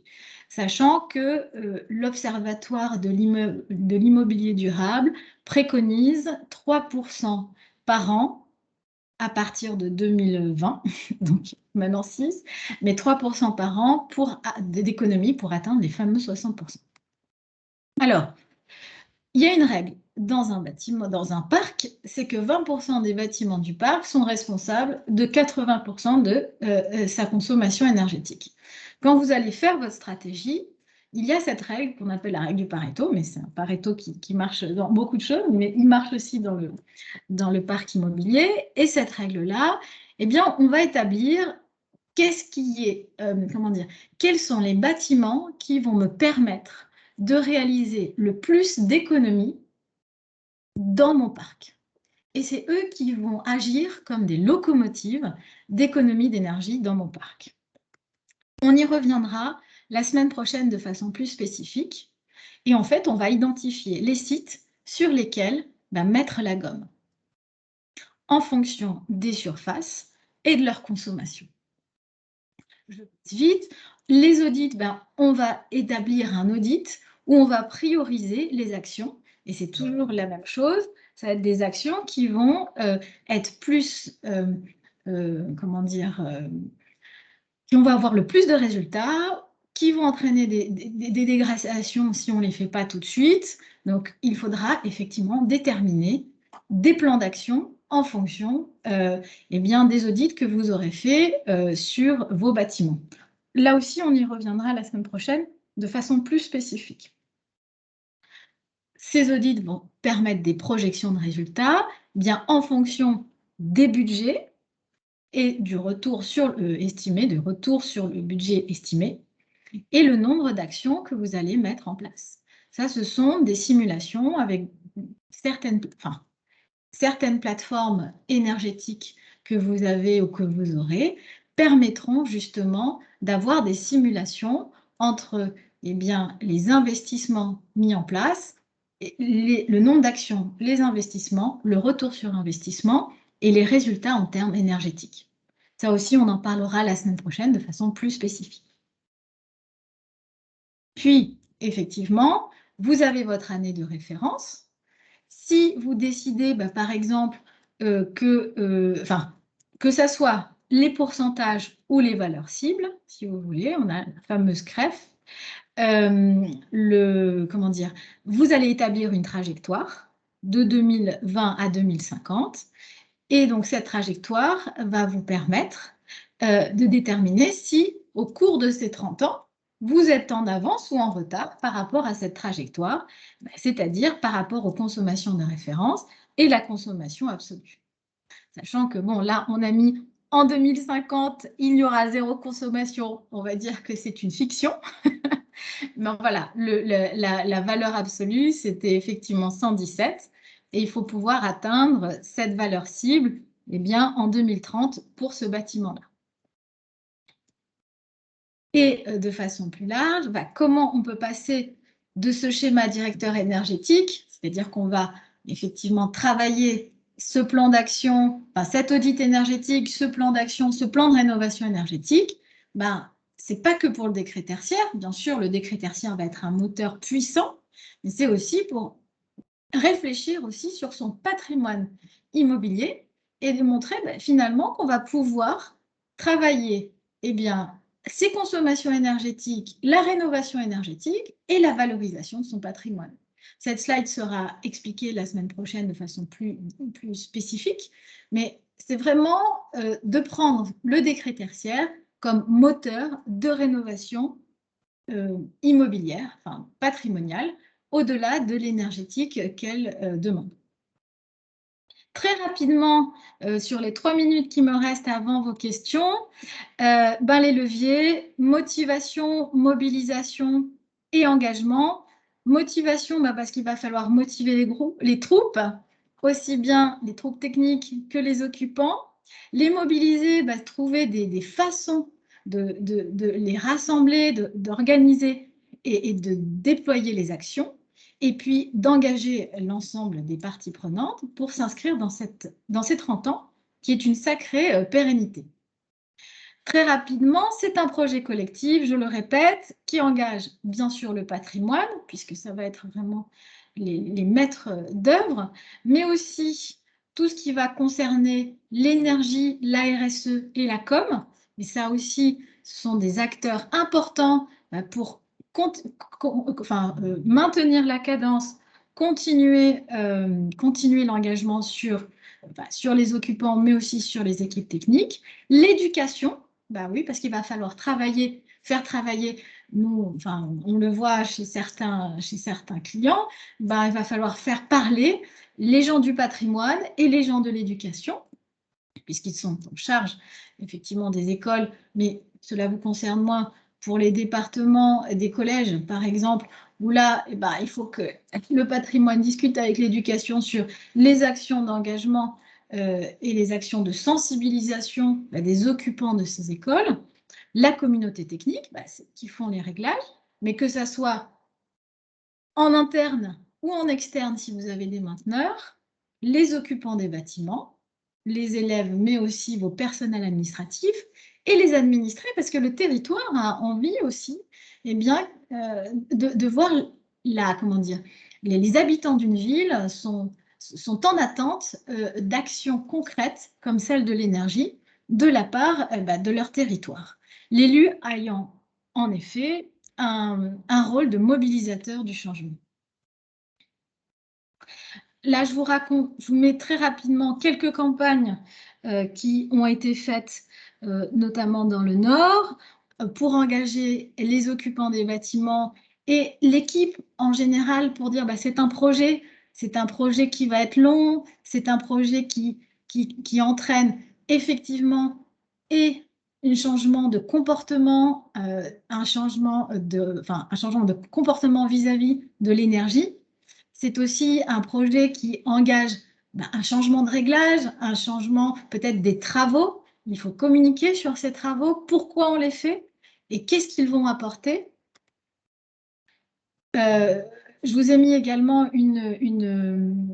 Sachant que l'Observatoire de l'immobilier durable préconise 3% par an à partir de 2020, donc maintenant 6, mais 3% par an d'économie pour atteindre les fameux 60%. Alors, il y a une règle dans un bâtiment, dans un parc, c'est que 20% des bâtiments du parc sont responsables de 80% de sa consommation énergétique. Quand vous allez faire votre stratégie, il y a cette règle qu'on appelle la règle du Pareto, mais c'est un Pareto qui marche dans beaucoup de choses, mais il marche aussi dans le parc immobilier. Et cette règle-là, eh bien, on va établir quels sont les bâtiments qui vont me permettre de réaliser le plus d'économies dans mon parc. Et c'est eux qui vont agir comme des locomotives d'économie d'énergie dans mon parc. On y reviendra la semaine prochaine de façon plus spécifique. Et en fait, on va identifier les sites sur lesquels mettre la gomme en fonction des surfaces et de leur consommation. Je passe vite. Les audits, on va établir un audit où on va prioriser les actions. Et c'est toujours la même chose. Ça va être des actions qui vont être plus, qui vont avoir le plus de résultats, qui vont entraîner des dégradations si on ne les fait pas tout de suite. Donc, il faudra effectivement déterminer des plans d'action en fonction des audits que vous aurez faits sur vos bâtiments. Là aussi, on y reviendra la semaine prochaine de façon plus spécifique. Ces audits vont permettre des projections de résultats en fonction des budgets et du retour sur le budget estimé et le nombre d'actions que vous allez mettre en place. Ça, ce sont des simulations avec certaines plateformes énergétiques que vous avez ou que vous aurez permettront justement d'avoir des simulations entre eh bien, les investissements mis en place, le nombre d'actions, les investissements, le retour sur investissement et les résultats en termes énergétiques. Ça aussi, on en parlera la semaine prochaine de façon plus spécifique. Puis, effectivement, vous avez votre année de référence. Si vous décidez, par exemple, que ça soit les pourcentages ou les valeurs cibles, si vous voulez, on a la fameuse CREF, vous allez établir une trajectoire de 2020 à 2050. Et donc, cette trajectoire va vous permettre de déterminer si, au cours de ces 30 ans, vous êtes en avance ou en retard par rapport à cette trajectoire, c'est-à-dire par rapport aux consommations de référence et la consommation absolue. Sachant que, bon, là, on a mis en 2050, il y aura 0 consommation. On va dire que c'est une fiction. Mais voilà, la valeur absolue, c'était effectivement 117. Et il faut pouvoir atteindre cette valeur cible en 2030 pour ce bâtiment-là. Et de façon plus large, comment on peut passer de ce schéma directeur énergétique, c'est-à-dire qu'on va effectivement travailler ce plan d'action, cet audit énergétique, ce plan d'action, ce plan de rénovation énergétique, ce n'est pas que pour le décret tertiaire. Bien sûr, le décret tertiaire va être un moteur puissant, mais c'est aussi pour réfléchir aussi sur son patrimoine immobilier et de montrer finalement qu'on va pouvoir travailler ses consommations énergétiques, la rénovation énergétique et la valorisation de son patrimoine. Cette slide sera expliquée la semaine prochaine de façon plus spécifique, mais c'est vraiment de prendre le décret tertiaire comme moteur de rénovation immobilière, patrimoniale, au-delà de l'énergétique qu'elle demande. Très rapidement, sur les 3 minutes qui me restent avant vos questions, les leviers, motivation, mobilisation et engagement. Motivation, parce qu'il va falloir motiver les troupes, aussi bien les troupes techniques que les occupants. Les mobiliser, trouver des façons de les rassembler, d'organiser et de déployer les actions. Et puis d'engager l'ensemble des parties prenantes pour s'inscrire dans ces 30 ans, qui est une sacrée pérennité. Très rapidement, c'est un projet collectif, je le répète, qui engage bien sûr le patrimoine, puisque ça va être vraiment les maîtres d'œuvre, mais aussi tout ce qui va concerner l'énergie, la RSE et la com. Et ça aussi, ce sont des acteurs importants pour maintenir la cadence, continuer l'engagement sur les occupants, mais aussi sur les équipes techniques. L'éducation, oui, parce qu'il va falloir faire travailler, on le voit chez certains clients, il va falloir faire parler les gens du patrimoine et les gens de l'éducation, puisqu'ils sont en charge effectivement des écoles, mais cela vous concerne moins pour les départements des collèges, par exemple, où là, il faut que le patrimoine discute avec l'éducation sur les actions d'engagement et les actions de sensibilisation des occupants de ces écoles. La communauté technique, qui font les réglages, mais que ça soit en interne ou en externe si vous avez des mainteneurs, les occupants des bâtiments, les élèves, mais aussi vos personnels administratifs et les administrés, parce que le territoire a envie aussi de voir les habitants d'une ville sont en attente d'actions concrètes comme celle de l'énergie de la part de leur territoire. L'élu ayant en effet un rôle de mobilisateur du changement. Là, je vous mets très rapidement quelques campagnes qui ont été faites, notamment dans le Nord, pour engager les occupants des bâtiments et l'équipe en général pour dire c'est un projet qui va être long, c'est un projet qui entraîne effectivement et un changement de comportement, un changement de comportement vis-à-vis de l'énergie. C'est aussi un projet qui engage un changement de réglage, un changement peut-être des travaux. Il faut communiquer sur ces travaux, pourquoi on les fait et qu'est-ce qu'ils vont apporter. Je vous ai mis également une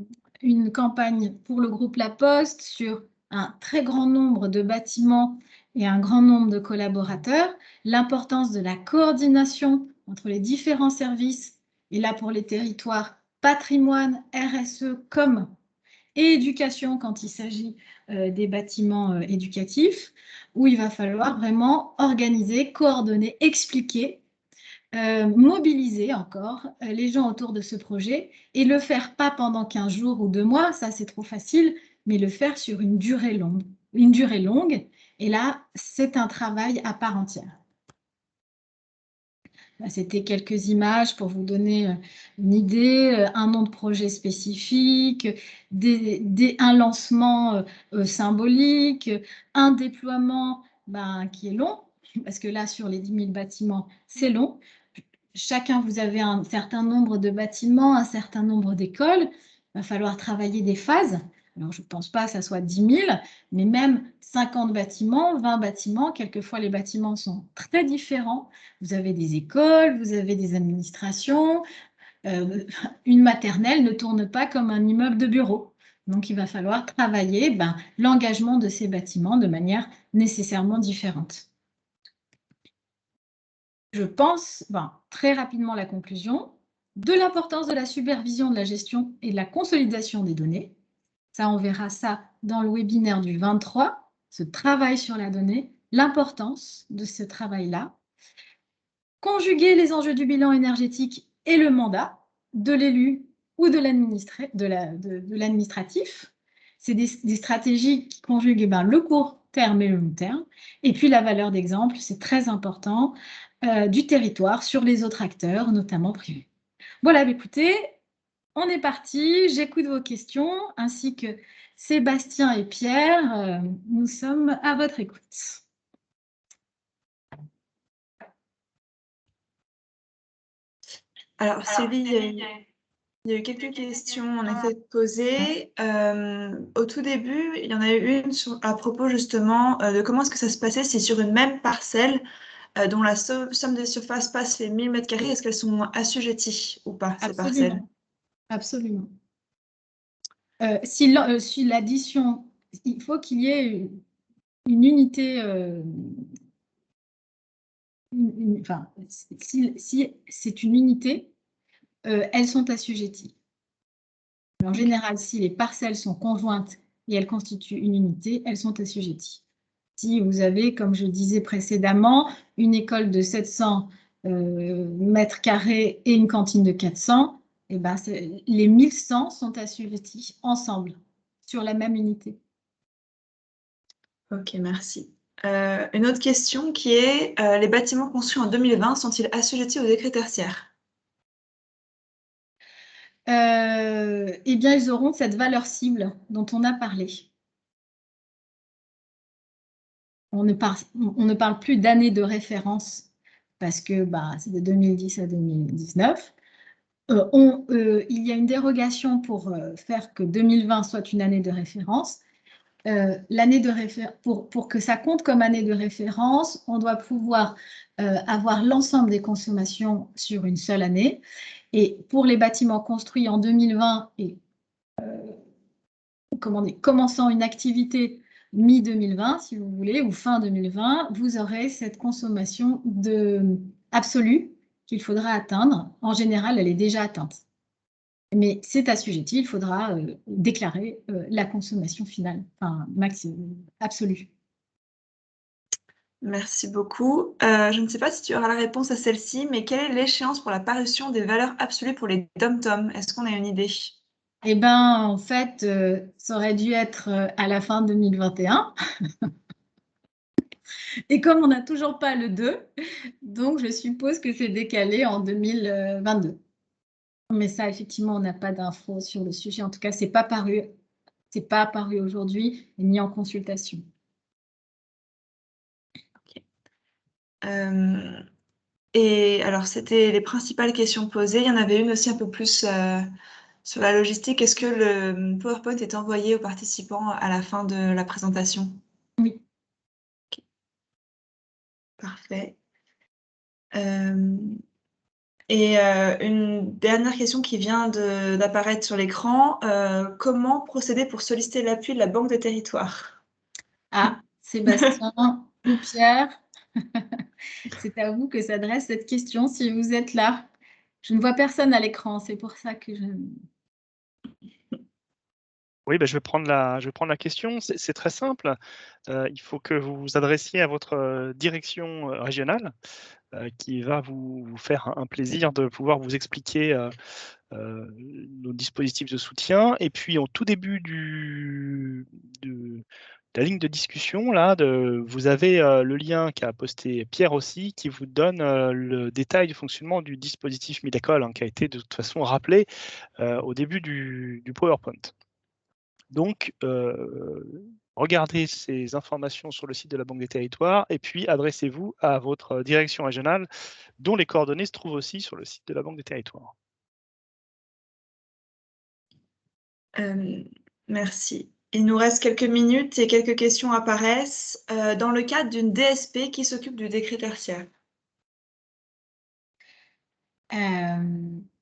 campagne pour le groupe La Poste sur un très grand nombre de bâtiments et un grand nombre de collaborateurs, l'importance de la coordination entre les différents services, et là pour les territoires, patrimoine, RSE, com et éducation quand il s'agit des bâtiments éducatifs, où il va falloir vraiment organiser, coordonner, expliquer, mobiliser encore les gens autour de ce projet et le faire pas pendant 15 jours ou 2 mois, ça c'est trop facile, mais le faire sur une durée longue. Une durée longue, et là, c'est un travail à part entière. C'était quelques images pour vous donner une idée, un nom de projet spécifique, un lancement symbolique, un déploiement qui est long, parce que là, sur les 10 000 bâtiments, c'est long. Chacun, vous avez un certain nombre de bâtiments, un certain nombre d'écoles. Il va falloir travailler des phases. Alors, je ne pense pas que ça soit 10 000, mais même 50 bâtiments, 20 bâtiments. Quelquefois, les bâtiments sont très différents. Vous avez des écoles, vous avez des administrations. Une maternelle ne tourne pas comme un immeuble de bureau. Donc, il va falloir travailler l'engagement de ces bâtiments de manière nécessairement différente. Je pense, très rapidement la conclusion, de l'importance de la supervision de la gestion et de la consolidation des données. Ça, on verra ça dans le webinaire du 23, ce travail sur la donnée, l'importance de ce travail-là. Conjuguer les enjeux du bilan énergétique et le mandat de l'élu ou de l'administratif. C'est des stratégies qui conjuguent le court terme et le long terme. Et puis la valeur d'exemple, c'est très important, du territoire sur les autres acteurs, notamment privés. Voilà, écoutez, on est parti. J'écoute vos questions, ainsi que Sébastien et Pierre. Nous sommes à votre écoute. Alors, Sylvie, il y a eu quelques questions en effet posées. Au tout début, il y en a eu une à propos justement de comment est-ce que ça se passait si sur une même parcelle dont la somme des surfaces passe les 1000 m², est-ce qu'elles sont assujetties ou pas, ces parcelles? Absolument. Si l'addition, il faut qu'il y ait une unité, si c'est une unité, elles sont assujetties. En général, si les parcelles sont conjointes et elles constituent une unité, elles sont assujetties. Si vous avez, comme je disais précédemment, une école de 700 mètres carrés et une cantine de 400, les 1100 sont assujettis ensemble sur la même unité. Ok, merci. Une autre question qui est, les bâtiments construits en 2020 sont-ils assujettis au décret tertiaire? Eh bien, ils auront cette valeur cible dont on a parlé. On ne parle plus d'année de référence parce que c'est de 2010 à 2019. Il y a une dérogation pour faire que 2020 soit une année de référence. Pour que ça compte comme année de référence, on doit pouvoir avoir l'ensemble des consommations sur une seule année. Et pour les bâtiments construits en 2020 et commençant une activité mi-2020, si vous voulez, ou fin 2020, vous aurez cette consommation absolue qu'il faudra atteindre. En général, elle est déjà atteinte. Mais c'est assujetti, il faudra déclarer la consommation finale, absolue. Merci beaucoup. Je ne sais pas si tu auras la réponse à celle-ci, mais quelle est l'échéance pour la parution des valeurs absolues pour les DOM-TOM? Est-ce qu'on a une idée? Eh bien, en fait, ça aurait dû être à la fin 2021. Et comme on n'a toujours pas le 2, donc je suppose que c'est décalé en 2022. Mais ça, effectivement, on n'a pas d'infos sur le sujet. En tout cas, ce n'est pas apparu aujourd'hui, ni en consultation. Okay. Et alors, c'était les principales questions posées. Il y en avait une aussi un peu plus sur la logistique. Est-ce que le PowerPoint est envoyé aux participants à la fin de la présentation? Oui. Okay. Parfait. Et une dernière question qui vient d'apparaître sur l'écran. Comment procéder pour solliciter l'appui de la Banque des Territoires? Ah, Sébastien ou Pierre, c'est à vous que s'adresse cette question si vous êtes là. Je ne vois personne à l'écran, c'est pour ça que je... Oui, je vais prendre la question. C'est très simple. Il faut que vous vous adressiez à votre direction régionale qui va vous faire un plaisir de pouvoir vous expliquer nos dispositifs de soutien. Et puis, en tout début de la ligne de discussion, là, vous avez le lien qu'a posté Pierre aussi, qui vous donne le détail du fonctionnement du dispositif Midacol, hein, qui a été de toute façon rappelé au début du PowerPoint. Donc, regardez ces informations sur le site de la Banque des Territoires et puis adressez-vous à votre direction régionale, dont les coordonnées se trouvent aussi sur le site de la Banque des Territoires. Merci. Il nous reste quelques minutes et quelques questions apparaissent. Dans le cadre d'une DSP, qui s'occupe du décret tertiaire?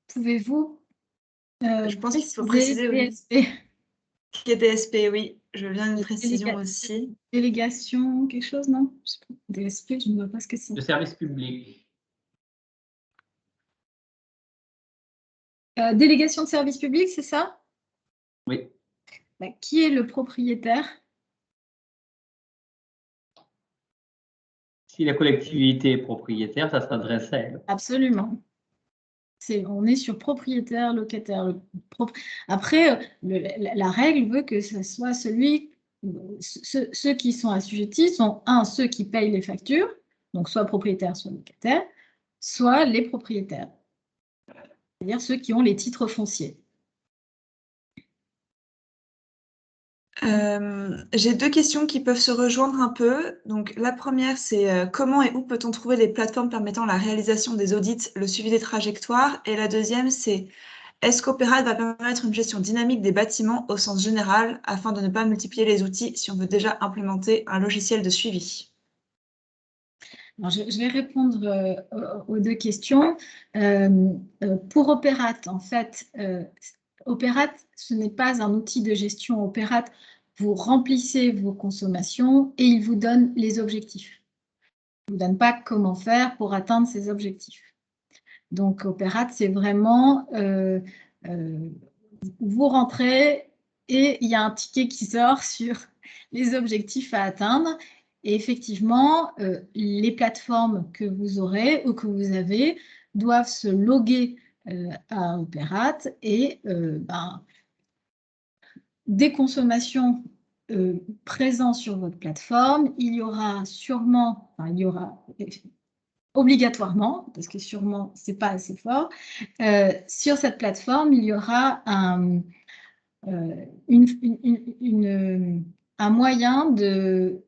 Pouvez-vous Je pense qu'il faut préciser, oui. DSP? Qui est DSP, oui. Je viens d'une précision aussi. Délégation, quelque chose, non? Je sais pas. DSP, je ne vois pas ce que c'est. Le service public. Délégation de service public, c'est ça? Oui. Qui est le propriétaire? Si la collectivité est propriétaire, ça s'adresse à elle. Absolument. On est sur propriétaire, locataire. Après, la règle veut que ce soit ceux qui sont assujettis sont, ceux qui payent les factures, donc soit propriétaire, soit locataire, soit les propriétaires, c'est-à-dire ceux qui ont les titres fonciers. J'ai deux questions qui peuvent se rejoindre un peu. Donc, la première, c'est comment et où peut-on trouver les plateformes permettant la réalisation des audits, le suivi des trajectoires? Et la deuxième, c'est est-ce qu'Opérat va permettre une gestion dynamique des bâtiments au sens général afin de ne pas multiplier les outils si on veut déjà implémenter un logiciel de suivi? Alors, je vais répondre aux deux questions. Pour Opérat, en fait, Opérat, ce n'est pas un outil de gestion. Opérat, vous remplissez vos consommations et il vous donne les objectifs. Il ne vous donne pas comment faire pour atteindre ces objectifs. Donc, Opérat, c'est vraiment, vous rentrez et il y a un ticket qui sort sur les objectifs à atteindre. Et effectivement, les plateformes que vous aurez ou que vous avez doivent se loguer à Opérat et des consommations présentes sur votre plateforme, il y aura sûrement, obligatoirement, parce que sûrement, ce n'est pas assez fort, sur cette plateforme, il y aura un moyen de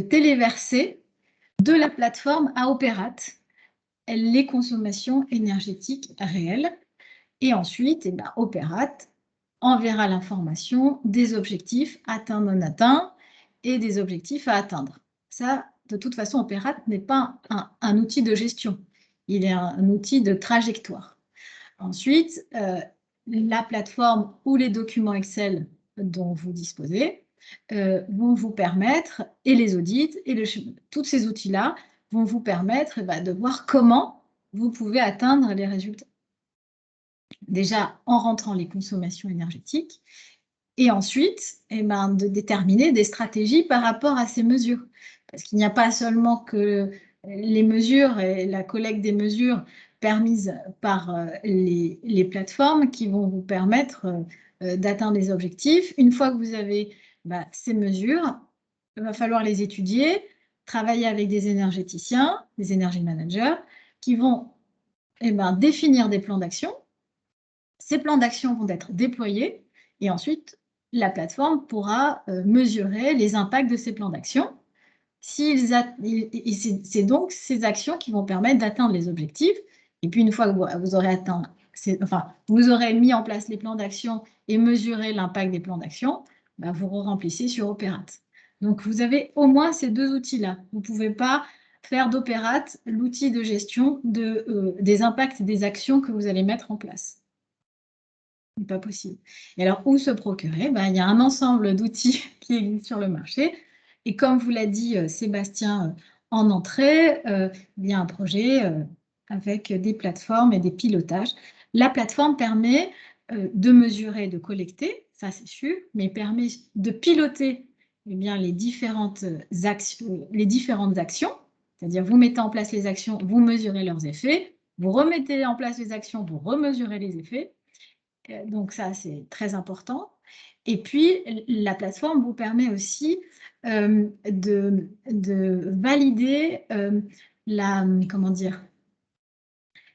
téléverser de la plateforme à Opérat les consommations énergétiques réelles. Et ensuite, Opérat enverra l'information des objectifs atteints, non atteints et des objectifs à atteindre. Ça, de toute façon, Opérat n'est pas un outil de gestion. Il est un outil de trajectoire. Ensuite, la plateforme ou les documents Excel dont vous disposez vont vous permettre, et les audits, et tous ces outils-là vont vous permettre de voir comment vous pouvez atteindre les résultats. Déjà, en rentrant les consommations énergétiques, et ensuite, de déterminer des stratégies par rapport à ces mesures. Parce qu'il n'y a pas seulement que les mesures et la collecte des mesures permises par les plateformes qui vont vous permettre d'atteindre les objectifs. Une fois que vous avez ces mesures, il va falloir les étudier, travailler avec des énergéticiens, des energy managers, qui vont définir des plans d'action. Ces plans d'action vont être déployés et ensuite, la plateforme pourra mesurer les impacts de ces plans d'action. C'est donc ces actions qui vont permettre d'atteindre les objectifs. Et puis, une fois que vous aurez atteint, vous aurez mis en place les plans d'action et mesuré l'impact des plans d'action, vous remplissez sur Opérat. Donc, vous avez au moins ces deux outils-là. Vous ne pouvez pas faire d'Opérate l'outil de gestion des impacts et des actions que vous allez mettre en place. Ce n'est pas possible. Et alors, où se procurer? Il y a un ensemble d'outils qui existent sur le marché. Et comme vous l'a dit Sébastien en entrée, il y a un projet avec des plateformes et des pilotages. La plateforme permet de mesurer, de collecter, ça c'est sûr, mais permet de piloter les différentes actions, c'est-à-dire vous mettez en place les actions, vous mesurez leurs effets, vous remettez en place les actions, vous remesurez les effets. Donc ça, c'est très important. Et puis, la plateforme vous permet aussi de valider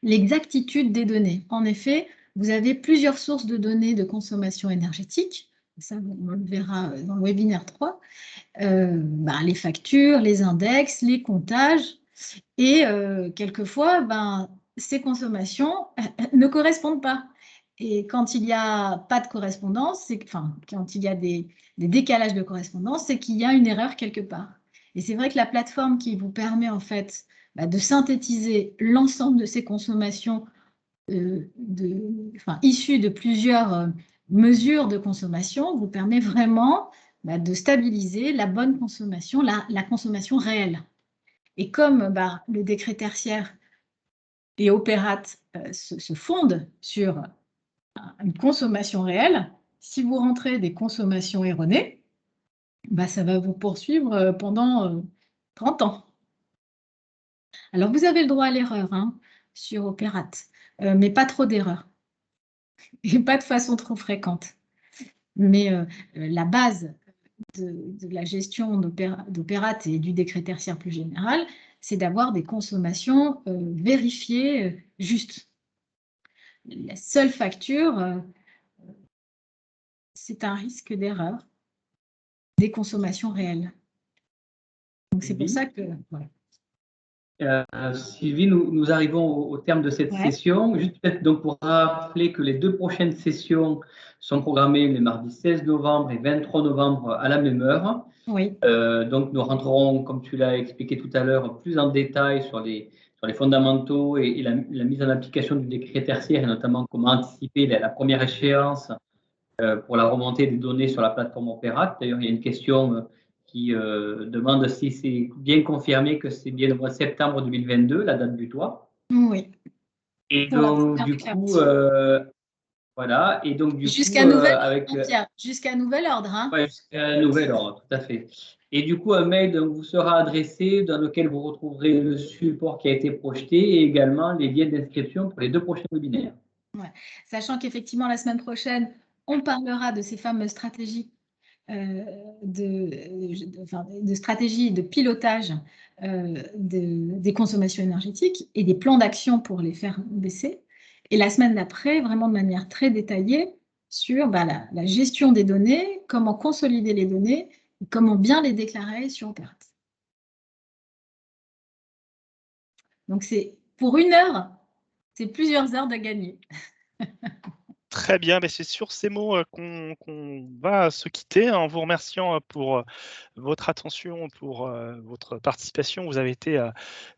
l'exactitude des données. En effet, vous avez plusieurs sources de données de consommation énergétique. Ça, on le verra dans le webinaire 3. Les factures, les index, les comptages. Et quelquefois, ces consommations ne correspondent pas. Et quand il n'y a pas de correspondance, quand il y a des décalages de correspondance, c'est qu'il y a une erreur quelque part. Et c'est vrai que la plateforme qui vous permet en fait de synthétiser l'ensemble de ces consommations issues de plusieurs mesures de consommation vous permet vraiment de stabiliser la bonne consommation, la consommation réelle. Et comme le décret tertiaire et Opérate se fondent sur une consommation réelle, si vous rentrez des consommations erronées, ça va vous poursuivre pendant 30 ans. Alors, vous avez le droit à l'erreur sur Opérate, mais pas trop d'erreurs et pas de façon trop fréquente. Mais la base de la gestion d'Opérate et du décret tertiaire plus général, c'est d'avoir des consommations vérifiées justes. La seule facture, c'est un risque d'erreur des consommations réelles. Donc c'est pour ça que... Voilà. Sylvie, nous arrivons au terme de cette session. Juste peut-être donc pour rappeler que les 2 prochaines sessions sont programmées les mardis 16 novembre et 23 novembre à la même heure. Oui. Donc nous rentrerons, comme tu l'as expliqué tout à l'heure, plus en détail sur les fondamentaux et la mise en application du décret tertiaire et notamment comment anticiper la première échéance pour la remontée des données sur la plateforme Opérate. D'ailleurs, il y a une question qui demande si c'est bien confirmé que c'est bien le mois de septembre 2022, la date butoir. Oui. Et donc, du coup, voilà. Et donc, du jusqu'à coup, nouvel ordre, jusqu'à nouvel ordre. Ouais, jusqu'à nouvel ordre, tout à fait. Et du coup, un mail vous sera adressé dans lequel vous retrouverez le support qui a été projeté et également les liens d'inscription pour les 2 prochains webinaires. Ouais. Sachant qu'effectivement, la semaine prochaine, on parlera de ces fameuses stratégies de stratégie de pilotage des consommations énergétiques et des plans d'action pour les faire baisser. Et la semaine d'après, vraiment de manière très détaillée sur la gestion des données, comment consolider les données, et comment bien les déclarer sur Opérate. Donc c'est pour 1 heure, c'est plusieurs heures de gagner. Très bien, mais c'est sur ces mots qu'on va se quitter en vous remerciant pour votre attention, pour votre participation. Vous avez été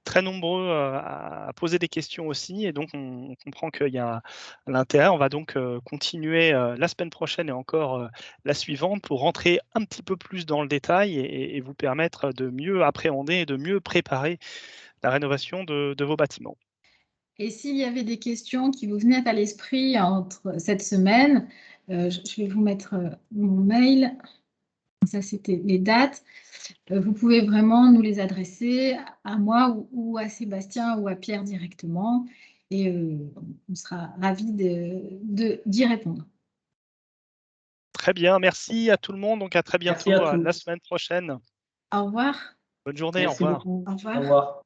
très nombreux à poser des questions aussi, et donc on comprend qu'il y a l'intérêt. On va donc continuer la semaine prochaine et encore la suivante pour rentrer un petit peu plus dans le détail et vous permettre de mieux appréhender et de mieux préparer la rénovation de vos bâtiments. Et s'il y avait des questions qui vous venaient à l'esprit entre cette semaine, je vais vous mettre mon mail. Ça, c'était les dates. Vous pouvez vraiment nous les adresser à moi ou à Sébastien ou à Pierre directement. Et on sera ravis d'y répondre. Très bien, merci à tout le monde. Donc à très bientôt la semaine prochaine. Au revoir. Bonne journée, Merci au revoir. beaucoup. Au revoir. Au revoir.